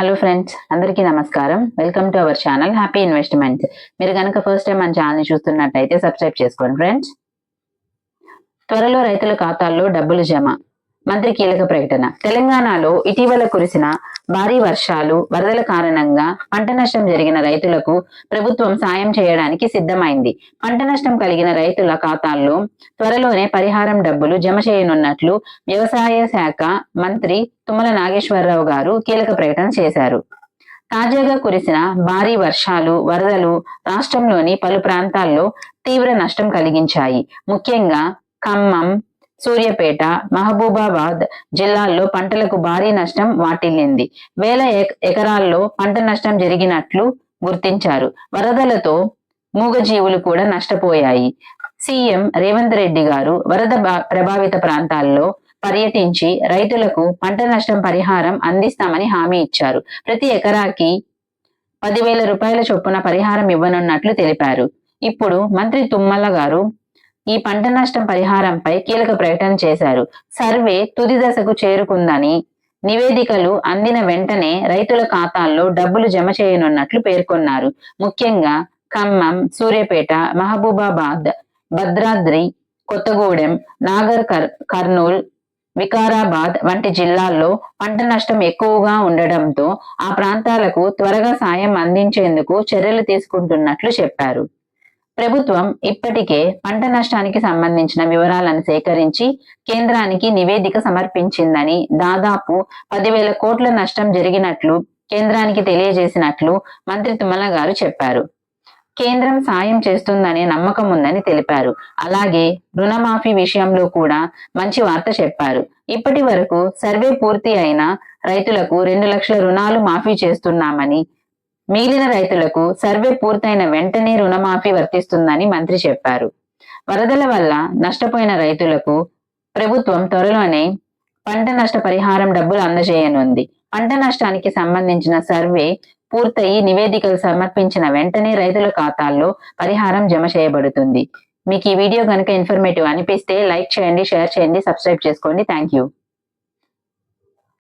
Hello friends, అందరికీ నమస్కారం. Welcome to our channel happy investment. మీరు కనుక ఫస్ట్ టైం మన ఛానల్ ని చూస్తున్నట్టయితే సబ్స్క్రైబ్ చేసుకోండి ఫ్రెండ్స్. త్వరలో రైతుల ఖాతాల్లో డబ్బులు జమ. మంత్రి కీలక ప్రకటన. తెలంగాణలో ఇటీవల కురిసిన భారీ వర్షాలు, వరదల కారణంగా పంట నష్టం జరిగిన రైతులకు ప్రభుత్వం సాయం చేయడానికి సిద్ధమైంది. పంట నష్టం కలిగిన రైతుల ఖాతాల్లో త్వరలోనే పరిహారం డబ్బులు జమ చేయనున్నట్లు వ్యవసాయ శాఖ మంత్రి తుమ్మల నాగేశ్వరరావు గారు కీలక ప్రకటన చేశారు. తాజాగా కురిసిన భారీ వర్షాలు, వరదలు రాష్ట్రంలోని పలు ప్రాంతాల్లో తీవ్ర నష్టం కలిగించాయి. ముఖ్యంగా ఖమ్మం, సూర్యాపేట, మహబూబాబాద్ జిల్లాల్లో పంటలకు భారీ నష్టం వాటిల్లింది. వేల ఎకరాల్లో పంట నష్టం జరిగినట్లు గుర్తించారు. వరదలతో మూగజీవులు కూడా నష్టపోయాయి. సీఎం రేవంత్ రెడ్డి గారు వరద ప్రభావిత ప్రాంతాల్లో పర్యటించి రైతులకు పంట నష్టం పరిహారం అందిస్తామని హామీ ఇచ్చారు. ప్రతి ఎకరాకి 10,000 రూపాయల చొప్పున పరిహారం ఇవ్వనున్నట్లు తెలిపారు. ఇప్పుడు మంత్రి తుమ్మల గారు ఈ పంట నష్టం పరిహారంపై కీలక ప్రకటన చేశారు. సర్వే తుది దశకు చేరుకుందని, నివేదికలు అందిన వెంటనే రైతుల ఖాతాల్లో డబ్బులు జమ చేయనున్నట్లు పేర్కొన్నారు. ముఖ్యంగా ఖమ్మం, సూర్యాపేట, మహబూబాబాద్, భద్రాద్రి కొత్తగూడెం, నాగర్ కర్నూల్, వికారాబాద్ వంటి జిల్లాల్లో పంట నష్టం ఎక్కువగా ఉండడంతో ఆ ప్రాంతాలకు త్వరగా సాయం అందించేందుకు చర్యలు తీసుకుంటున్నట్లు చెప్పారు. ప్రభుత్వం ఇప్పటికే పంట నష్టానికి సంబంధించిన వివరాలను సేకరించి కేంద్రానికి నివేదిక సమర్పించిందని, దాదాపు 10,000 కోట్ల నష్టం జరిగినట్లు కేంద్రానికి తెలియజేసినట్లు మంత్రి తుమ్మల గారు చెప్పారు. కేంద్రం సాయం చేస్తుందనే నమ్మకం ఉందని తెలిపారు. అలాగే రుణమాఫీ విషయంలో కూడా మంచి వార్త చెప్పారు. ఇప్పటి వరకు సర్వే పూర్తి అయిన రైతులకు 2 లక్షల రుణాలు మాఫీ చేస్తున్నామని, మిగిలిన రైతులకు సర్వే పూర్తయిన వెంటనే రుణమాఫీ వర్తిస్తుందని మంత్రి చెప్పారు. వరదల వల్ల నష్టపోయిన రైతులకు ప్రభుత్వం త్వరలోనే పంట నష్ట పరిహారం డబ్బులు అందజేయనుంది. పంట నష్టానికి సంబంధించిన సర్వే పూర్తయి నివేదికలు సమర్పించిన వెంటనే రైతుల ఖాతాల్లో పరిహారం జమ చేయబడుతుంది. మీకు ఈ వీడియో కనుక ఇన్ఫర్మేటివ్ అనిపిస్తే లైక్ చేయండి, షేర్ చేయండి, సబ్స్క్రైబ్ చేసుకోండి. Thank you.